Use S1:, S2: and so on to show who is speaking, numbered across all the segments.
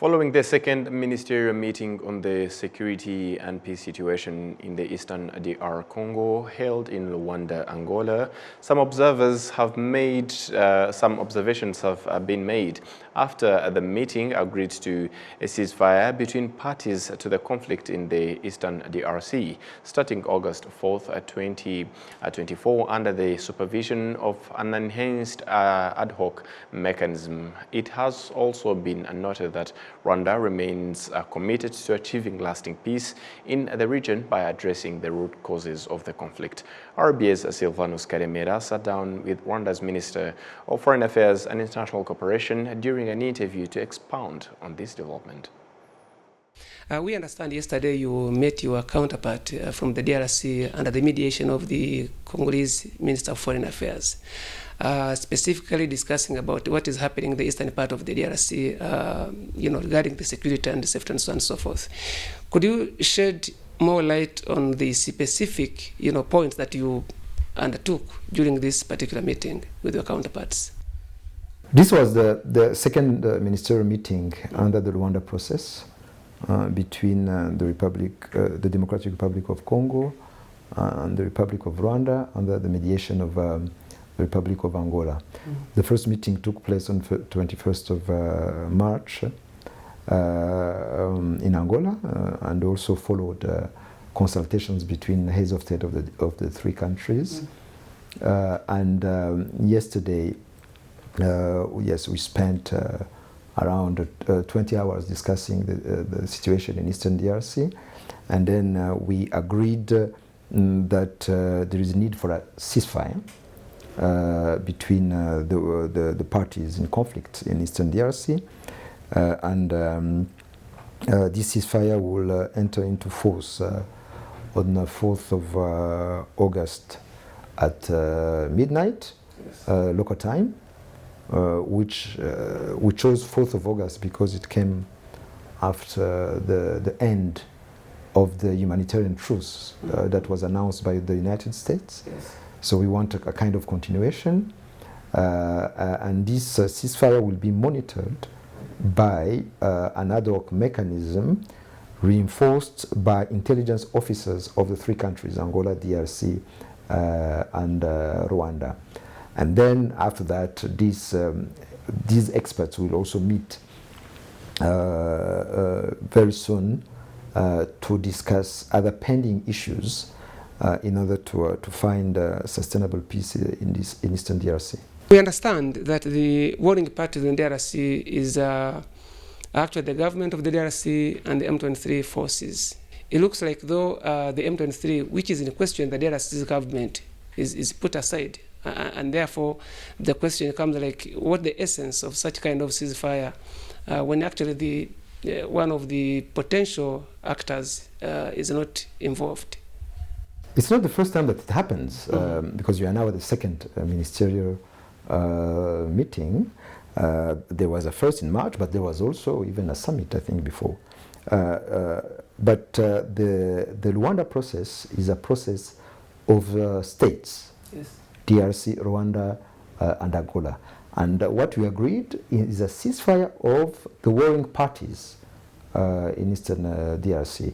S1: Following the second ministerial meeting on the security and peace situation in the eastern DR Congo held in Rwanda, Angola, some observations have been made after the meeting agreed to a ceasefire between parties to the conflict in the eastern DRC, starting August 4th, 2024, under the supervision of an enhanced ad hoc mechanism. It has also been noted that Rwanda remains committed to achieving lasting peace in the region by addressing the root causes of the conflict. RBA's Silvanus Karemera sat down with Rwanda's Minister of Foreign Affairs and International Cooperation during an interview to expound on this development.
S2: We understand yesterday you met your counterpart from the DRC under the mediation of the Congolese Minister of Foreign Affairs, specifically discussing about what is happening in the eastern part of the DRC, regarding the security and safety and so on and so forth. Could you shed more light on the specific, points that you undertook during this particular meeting with your counterparts?
S3: This was the second ministerial meeting under the Rwanda process between the Democratic Republic of Congo and the Republic of Rwanda under the mediation of the Republic of Angola. The first meeting took place on 21st of March in Angola, and also followed consultations between heads of state of the three countries. Yesterday, yes, we spent around 20 hours discussing the situation in Eastern DRC, and then we agreed that there is a need for a ceasefire between the parties in conflict in Eastern DRC, this ceasefire will enter into force on the 4th of August at midnight, local time. Which we chose 4th of August because it came after the end of the humanitarian truce that was announced by the United States. Yes. So we want a kind of continuation, and this ceasefire will be monitored by an ad hoc mechanism reinforced by intelligence officers of the three countries, Angola, DRC, and Rwanda. And then after that, these experts will also meet very soon to discuss other pending issues in order to find sustainable peace in Eastern DRC.
S2: We understand that the warring parties in DRC is actually the government of the DRC and the M23 forces. It looks like though the M23, which is in question, the DRC's government is put aside. And therefore, the question comes like, what the essence of such kind of ceasefire when actually one of the potential actors is not involved?
S3: It's not the first time that it happens, because you are now at the second ministerial meeting. There was a first in March, but there was also even a summit, I think, before. But the Rwanda process is a process of states. Yes. DRC, Rwanda, and Angola. And what we agreed is a ceasefire of the warring parties in Eastern DRC.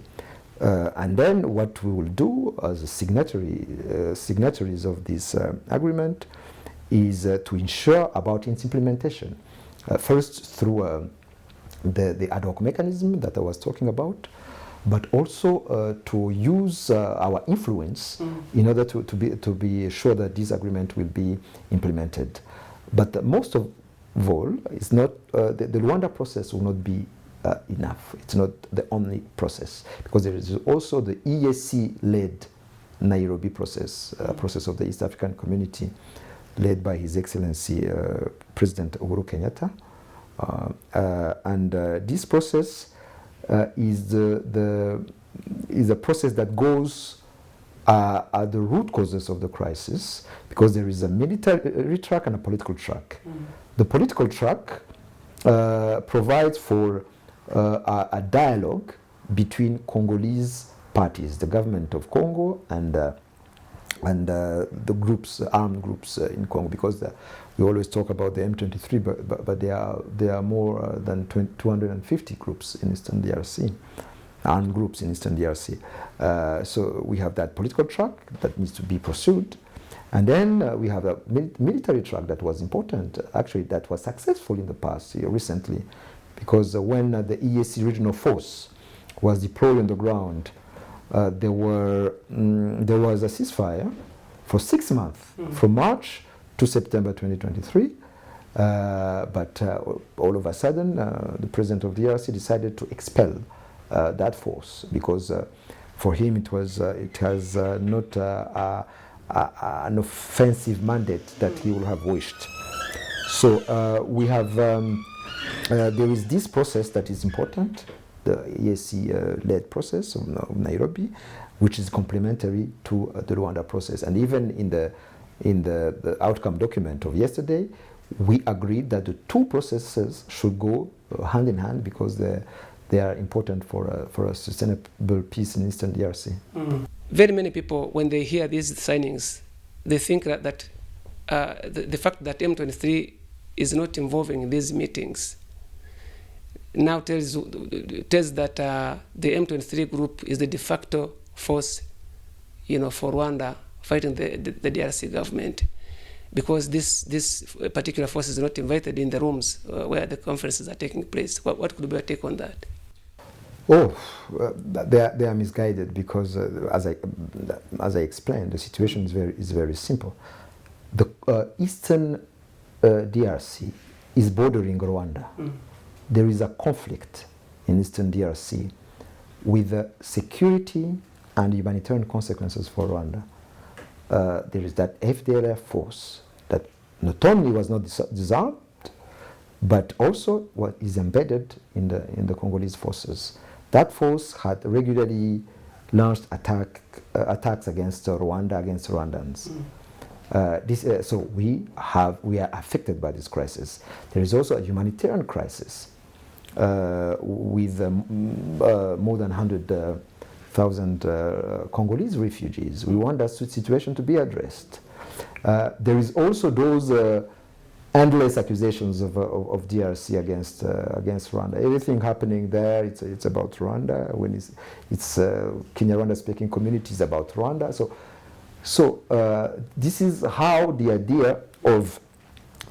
S3: And then what we will do as signatories of this agreement is to ensure about its implementation. First through the ad hoc mechanism that I was talking about, but also to use our influence in order to be sure that this agreement will be implemented. But most of all, it's not the Rwanda process will not be enough. It's not the only process, because there is also the EAC-led Nairobi process, process of the East African Community, led by His Excellency President Uhuru Kenyatta, and this process is a process that goes at the root causes of the crisis, because there is a military track and a political track. The political track provides for a dialogue between Congolese parties, the government of Congo and the groups, armed groups in Congo, because we always talk about the M23, but there are more than 250 groups in Eastern DRC, armed groups in Eastern DRC. So we have that political track that needs to be pursued. And then we have a military track that was important, actually that was successful in the past, recently, because when the EAC regional force was deployed on the ground, there was a ceasefire for 6 months, from March to September 2023. But all of a sudden, the president of the DRC decided to expel that force, because for him it has not an offensive mandate that he would have wished. So we have, there is this process that is important, the EAC-led process of Nairobi, which is complementary to the Rwanda process. And even in the outcome document of yesterday, we agreed that the two processes should go hand in hand, because they are important for a sustainable peace in Eastern DRC.
S2: Very many people, when they hear these signings, they think that the fact that M23 is not involving in these meetings now tells that the M23 group is the de facto force, for Rwanda fighting the DRC government, because this particular force is not invited in the rooms where the conferences are taking place. What could be your take on that?
S3: Oh, they are misguided, because as I explained, the situation is very simple. The Eastern DRC is bordering Rwanda. There is a conflict in Eastern DRC with security and humanitarian consequences for Rwanda. There is that FDLR force that not only was not disarmed, but also what is embedded in the Congolese forces. That force had regularly launched attacks against Rwanda, against Rwandans. So we are affected by this crisis. There is also a humanitarian crisis with more than 100,000 Congolese refugees. We want that situation to be addressed. There is also those endless accusations of DRC against Rwanda. Everything happening there, it's about Rwanda. When it's Kinyarwanda speaking communities about Rwanda. So this is how the idea of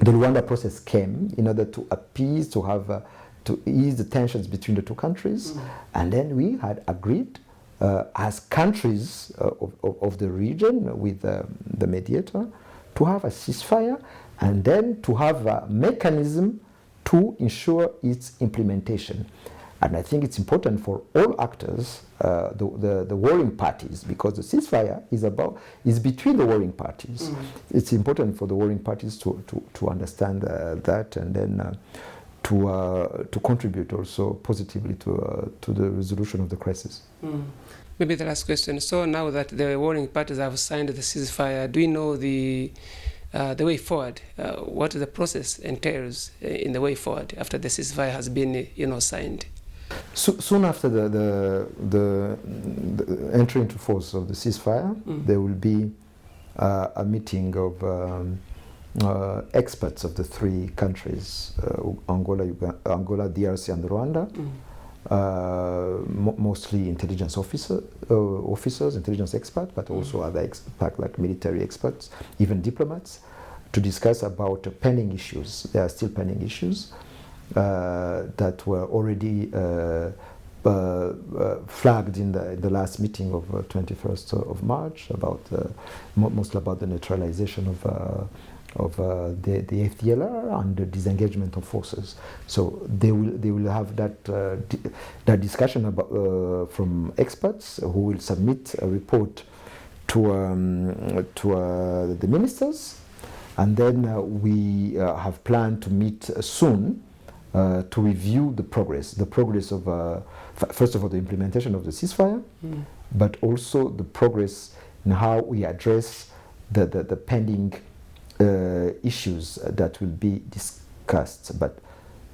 S3: the Rwanda process came, in order to appease, to ease the tensions between the two countries. And then we had agreed as countries of the region with the mediator to have a ceasefire, and then to have a mechanism to ensure its implementation. And I think it's important for all actors, the warring parties, because the ceasefire is between the warring parties. It's important for the warring parties to understand that, and then to contribute also positively to the resolution of the crisis.
S2: Maybe the last question. So now that the warring parties have signed the ceasefire, do we know the way forward? What the process entails in the way forward after the ceasefire has been, signed?
S3: Soon after the entry into force of the ceasefire, there will be a meeting of experts of the three countries, Angola, DRC, and Rwanda. Mostly intelligence officers, intelligence experts, but also other experts like military experts, even diplomats, to discuss about pending issues. There are still pending issues that were already flagged in the last meeting of 21st of March, about mostly about the neutralization of the FDLR and the disengagement of forces. So they will have that discussion about, from experts who will submit a report to the ministers, and then we have planned to meet soon to review the progress of first of all the implementation of the ceasefire, but also the progress in how we address the pending issues that will be discussed. But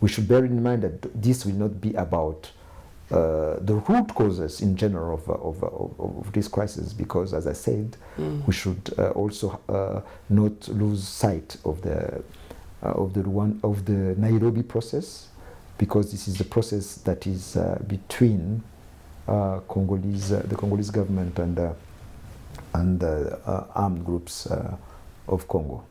S3: we should bear in mind that this will not be about the root causes in general of this crisis, because, as I said, we should also not lose sight of of the Nairobi process, because this is the process that is between the Congolese government and armed groups of Congo.